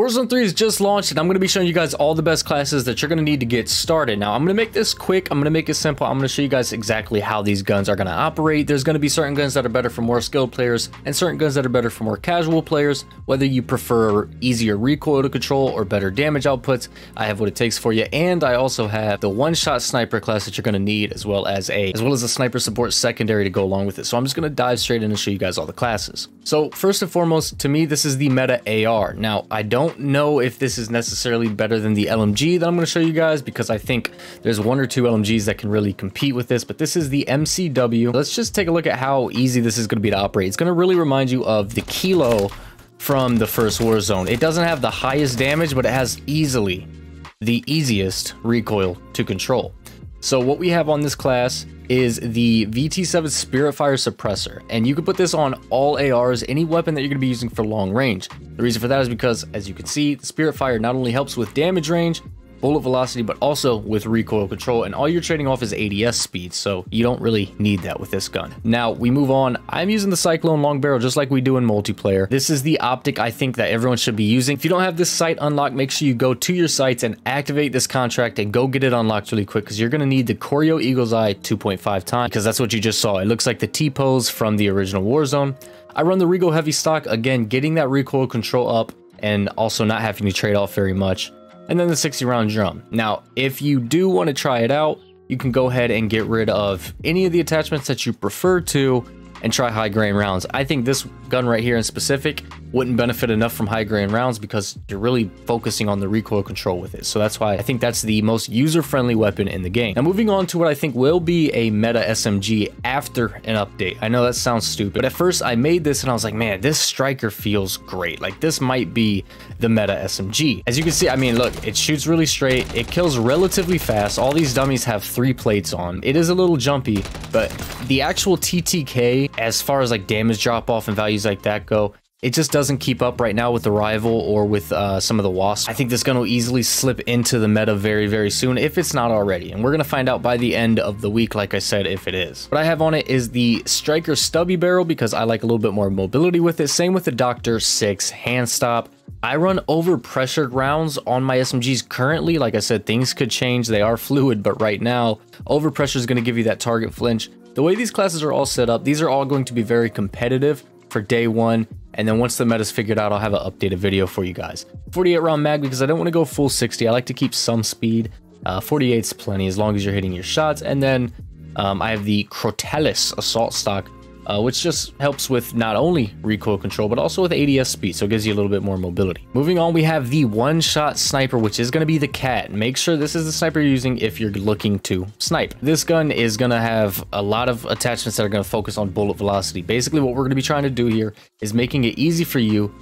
Warzone 3 is just launched, and I'm going to be showing you guys all the best classes that you're going to need to get started. Now, I'm going to make this quick. I'm going to make it simple. I'm going to show you guys exactly how these guns are going to operate. There's going to be certain guns that are better for more skilled players and certain guns that are better for more casual players. Whether you prefer easier recoil to control or better damage outputs, I have what it takes for you. And I also have the one-shot sniper class that you're going to need, as well as a sniper support secondary to go along with it. So I'm just going to dive straight in and show you guys all the classes. So first and foremost, to me, this is the META AR. Now, I don't know if this is necessarily better than the LMG that I'm going to show you guys, because I think there's one or two LMGs that can really compete with this, but this is the MCW. Let's just take a look at how easy this is going to be to operate. It's going to really remind you of the Kilo from the first Warzone. It doesn't have the highest damage, but it has easily the easiest recoil to control. So what we have on this class is the VT7 Spiritfire Suppressor, and you can put this on all ARs, any weapon that you're going to be using for long range. The reason for that is because, as you can see, the Spiritfire not only helps with damage range, bullet velocity, but also with recoil control, and all you're trading off is ADS speed, so you don't really need that with this gun. Now we move on. I'm using the Cyclone long barrel just like we do in multiplayer. This is the optic I think that everyone should be using. If you don't have this sight unlocked, make sure you go to your sights and activate this contract and go get it unlocked really quick, because you're going to need the Choreo Eagle's Eye 2.5 times, because that's what you just saw. It looks like the T-pose from the original Warzone. I run the Regal Heavy stock, again getting that recoil control up and also not having to trade off very much. And then the 60 round drum. Now, if you do want to try it out, you can go ahead and get rid of any of the attachments that you prefer to and try high grain rounds. I think this gun right here in specific wouldn't benefit enough from high grain rounds because you're really focusing on the recoil control with it. So that's why I think that's the most user-friendly weapon in the game. Now moving on to what I think will be a meta SMG after an update. I know that sounds stupid, but at first I made this and I was like, man, this striker feels great. Like this might be the meta SMG. As you can see, I mean, look, it shoots really straight. It kills relatively fast. All these dummies have 3 plates on. It is a little jumpy, but the actual TTK, as far as like damage drop off and values like that go, it just doesn't keep up right now with the rival or with some of the wasps. I think this gun will easily slip into the meta very, very soon if it's not already. And we're going to find out by the end of the week, like I said, if it is. What I have on it is the Striker Stubby Barrel because I like a little bit more mobility with it. Same with the Dr. 6 hand stop. I run overpressured rounds on my SMGs currently. Like I said, things could change. They are fluid, but right now, overpressure is going to give you that target flinch. The way these classes are all set up, these are all going to be very competitive for day one. And then once the meta's figured out, I'll have an updated video for you guys. 48 round mag because I don't want to go full 60. I like to keep some speed. 48's plenty as long as you're hitting your shots. And then I have the Crotalis assault stock, which just helps with not only recoil control, but also with ADS speed, so it gives you a little bit more mobility. Moving on, we have the one-shot sniper, which is going to be the KATT. Make sure this is the sniper you're using if you're looking to snipe. This gun is going to have a lot of attachments that are going to focus on bullet velocity. Basically, what we're going to be trying to do here is making it easy for you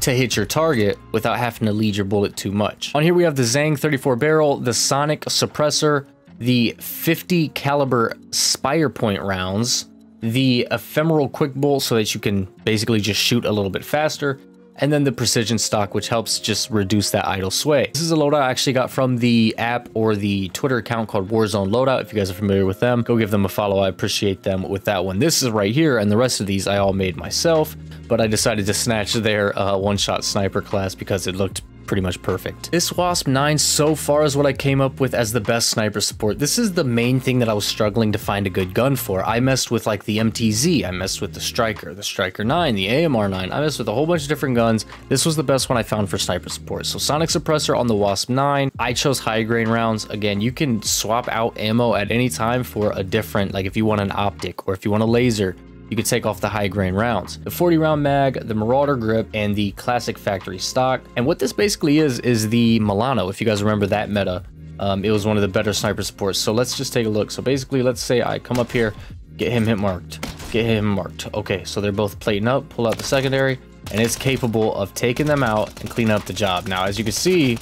to hit your target without having to lead your bullet too much. On here, we have the Zang 34 barrel, the Sonic suppressor, the 50 caliber Spire Point rounds, the ephemeral quick bolt so that you can basically just shoot a little bit faster, and then the precision stock, which helps just reduce that idle sway. This is a loadout I actually got from the app or the Twitter account called Warzone Loadout. If you guys are familiar with them, go give them a follow. I appreciate them with that one. This is right here, and the rest of these I all made myself, but I decided to snatch their one-shot sniper class because it looked pretty much perfect. This Wasp 9 so far is what I came up with as the best sniper support. This is the main thing that I was struggling to find a good gun for. I messed with like the MTZ, I messed with the Striker 9, the AMR 9, I messed with a whole bunch of different guns. This was the best one I found for sniper support. So Sonic suppressor on the Wasp 9. I chose high grain rounds. Again, you can swap out ammo at any time for a different, like if you want an optic or if you want a laser, you can take off the high grain rounds. The 40 round mag, the Marauder grip, and the classic factory stock. And what this basically is the Milano. If you guys remember that meta, it was one of the better sniper supports. So let's just take a look. So basically, let's say I come up here, get him hit marked, get him marked. Okay, so they're both plating up, pull out the secondary, and it's capable of taking them out and cleaning up the job. Now, as you can see,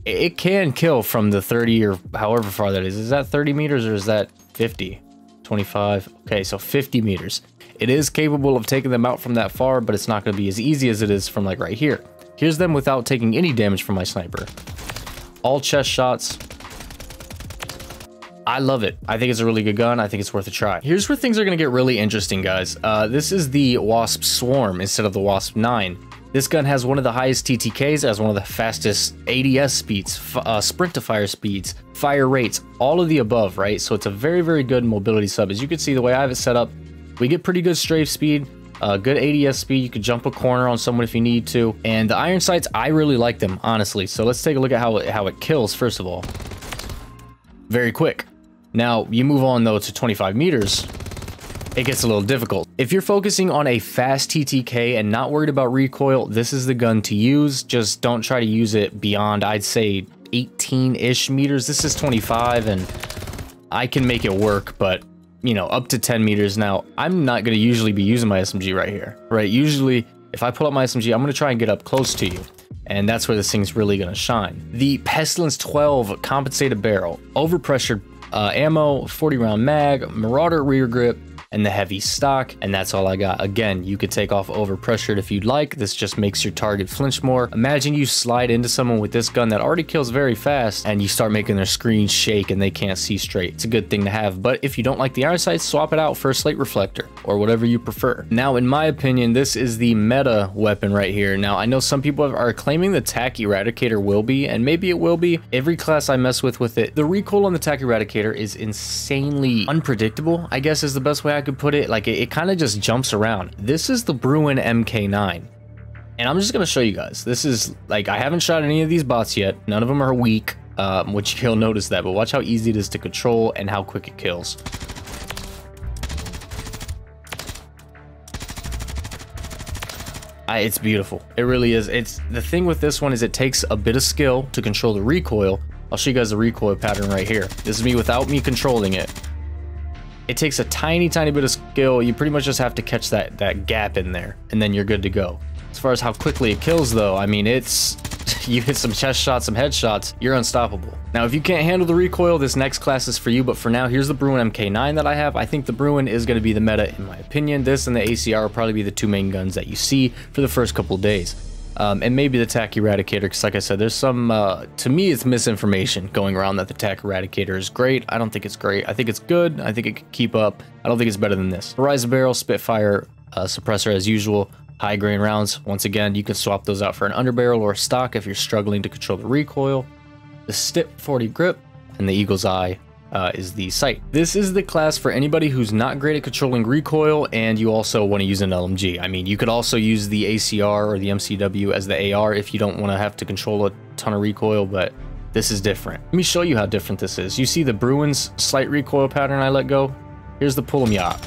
it can kill from the 30 or however far that is. Is that 30 meters or is that 50? 25. Okay, so 50 meters. It is capable of taking them out from that far, but it's not going to be as easy as it is from like right here. Here's them without taking any damage from my sniper. All chest shots. I love it. I think it's a really good gun. I think it's worth a try. Here's where things are going to get really interesting, guys. This is the Wasp Swarm instead of the Wasp 9. This gun has one of the highest TTKs, as one of the fastest ADS speeds, sprint to fire speeds, fire rates, all of the above, right? So it's a very, very good mobility sub. As you can see, the way I have it set up, we get pretty good strafe speed, good ADS speed. You could jump a corner on someone if you need to. And the iron sights, I really like them, honestly. So let's take a look at how it kills, first of all. Very quick. Now, you move on, though, to 25 meters. It gets a little difficult. If you're focusing on a fast TTK and not worried about recoil, this is the gun to use. Just don't try to use it beyond, I'd say, 18-ish meters. This is 25, and I can make it work, but, you know, up to 10 meters. Now, I'm not going to usually be using my SMG right here, right? Usually, if I pull up my SMG, I'm going to try and get up close to you, and that's where this thing's really going to shine. The Pestilence 12 compensated barrel, overpressured ammo, 40-round mag, Marauder rear grip, and the heavy stock, and that's all I got. Again, you could take off overpressured if you'd like. This just makes your target flinch more. Imagine you slide into someone with this gun that already kills very fast, and you start making their screen shake and they can't see straight. It's a good thing to have, but if you don't like the iron sights, swap it out for a slate reflector, or whatever you prefer. Now, in my opinion, this is the meta weapon right here. Now, I know some people are claiming the TAC Eradicator will be, and maybe it will be. Every class I mess with it, the recoil on the TAC Eradicator is insanely unpredictable, I guess is the best way I could put it. Like, it kind of just jumps around. This is the Bruen MK9, and I'm just gonna show you guys. This is, like, I haven't shot any of these bots yet. None of them are weak, which you'll notice that, but watch how easy it is to control and how quick it kills. It's beautiful. It really is. It's the thing with this one is it takes a bit of skill to control the recoil. I'll show you guys the recoil pattern right here. This is me without me controlling it. It takes a tiny bit of skill. You pretty much just have to catch that gap in there, and then you're good to go. As far as how quickly it kills, though, I mean, it's you hit some chest shots, some headshots, you're unstoppable. Now, if you can't handle the recoil, this next class is for you, but for now, here's the Bruen MK9 that I have. I think the Bruen is going to be the meta, in my opinion. This and the ACR will probably be the two main guns that you see for the first couple days. And maybe the TAC Eradicator, because like I said, there's some, to me, it's misinformation going around that the TAC Eradicator is great. I don't think it's great. I think it's good. I think it can keep up. I don't think it's better than this. Horizon barrel, Spitfire, suppressor as usual, high grain rounds. Once again, you can swap those out for an underbarrel or a stock if you're struggling to control the recoil. The Stip 40 grip, and the Eagle's Eye is the sight. This is the class for anybody who's not great at controlling recoil and you also want to use an LMG. I mean, you could also use the ACR or the MCW as the AR if you don't want to have to control a ton of recoil, but this is different. Let me show you how different this is. You see the Bruen's slight recoil pattern I let go? Here's the pull 'em yacht.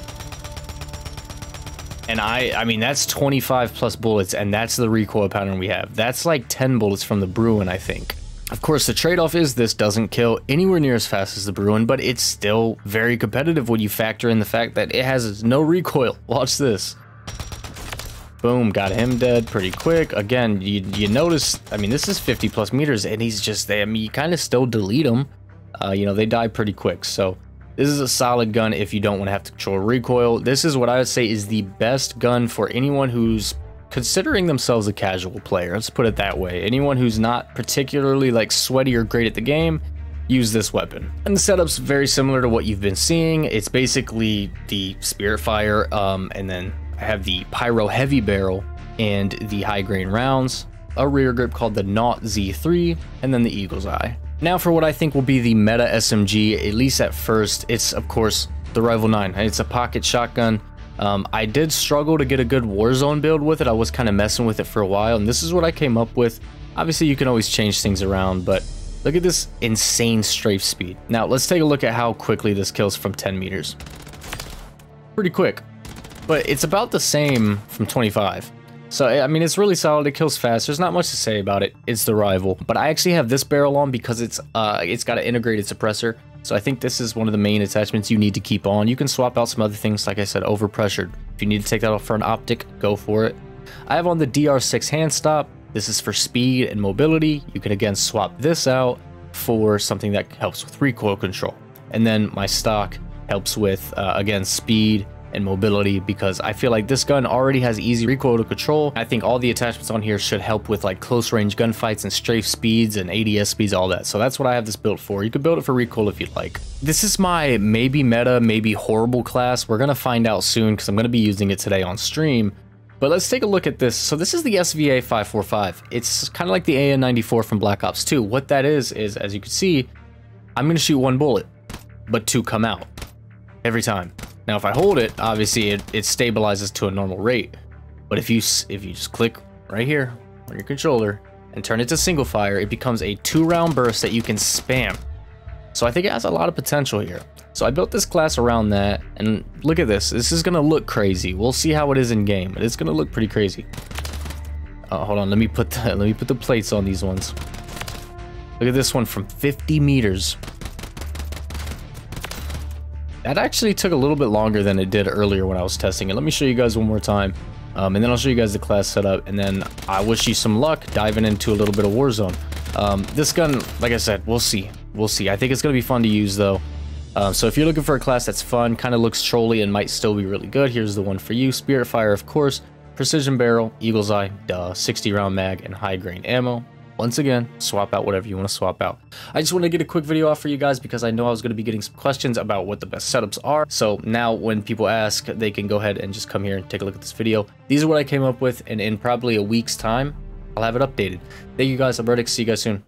And I mean, that's 25 plus bullets, and that's the recoil pattern we have. That's like 10 bullets from the Bruen, I think. Of course, the trade-off is this doesn't kill anywhere near as fast as the Bruen, but it's still very competitive when you factor in the fact that it has no recoil. Watch this. Boom, got him dead pretty quick. Again, you notice, I mean, this is 50 plus meters, and he's just there. I mean, you kind of still delete them. You know, they die pretty quick, so this is a solid gun if you don't want to have to control recoil. This is what I would say is the best gun for anyone who's considering themselves a casual player. Let's put it that way. Anyone who's not particularly like sweaty or great at the game, use this weapon. And the setup's very similar to what you've been seeing. It's basically the Spirit Fire, and then I have the Pyro Heavy Barrel and the high grain rounds, a rear grip called the Naught Z3, and then the Eagle's Eye. Now for what I think will be the meta SMG, at least at first, it's of course the Rival 9. It's a pocket shotgun. I did struggle to get a good Warzone build with it. I was kind of messing with it for a while, and this is what I came up with. Obviously, you can always change things around, but look at this insane strafe speed. Now, let's take a look at how quickly this kills from 10 meters. Pretty quick, but it's about the same from 25. So, I mean, it's really solid. It kills fast. There's not much to say about it. It's the Rival, but I actually have this barrel on because it's got an integrated suppressor. So I think this is one of the main attachments you need to keep on. You can swap out some other things, like I said, overpressured. If you need to take that off for an optic, go for it. I have on the DR6 hand stop. This is for speed and mobility. You can again swap this out for something that helps with recoil control. And then my stock helps with, again, speed and mobility, because I feel like this gun already has easy recoil to control. I think all the attachments on here should help with like close range gunfights and strafe speeds and ADS speeds, all that. So that's what I have this built for. You could build it for recoil if you'd like. This is my maybe meta, maybe horrible class. We're gonna find out soon because I'm gonna be using it today on stream. But let's take a look at this. So this is the SVA 545. It's kind of like the AN94 from Black Ops 2. What that is, as you can see, I'm going to shoot 1 bullet, but 2 come out every time. Now, if I hold it, obviously it stabilizes to a normal rate. But if you just click right here on your controller and turn it to single fire, it becomes a 2-round burst that you can spam. So I think it has a lot of potential here. So I built this class around that, and look at this. This is gonna look crazy. We'll see how it is in game, but it's gonna look pretty crazy. Hold on, let me put the plates on these ones. Look at this one from 50 meters. That actually took a little bit longer than it did earlier when I was testing it. Let me show you guys one more time, and then I'll show you guys the class setup, and then I wish you some luck diving into a little bit of Warzone. This gun, like I said, we'll see. We'll see. I think it's gonna be fun to use though. So if you're looking for a class that's fun, kind of looks trolly and might still be really good, here's the one for you. Spirit Fire, of course, Precision Barrel, Eagle's Eye, 60 round mag, and high grain ammo. Once again, swap out whatever you want to swap out. I just want to get a quick video off for you guys because I know I was going to be getting some questions about what the best setups are. So now when people ask, they can go ahead and just come here and take a look at this video. These are what I came up with, and in probably a week's time, I'll have it updated. Thank you guys. I'm Urzikstan. See you guys soon.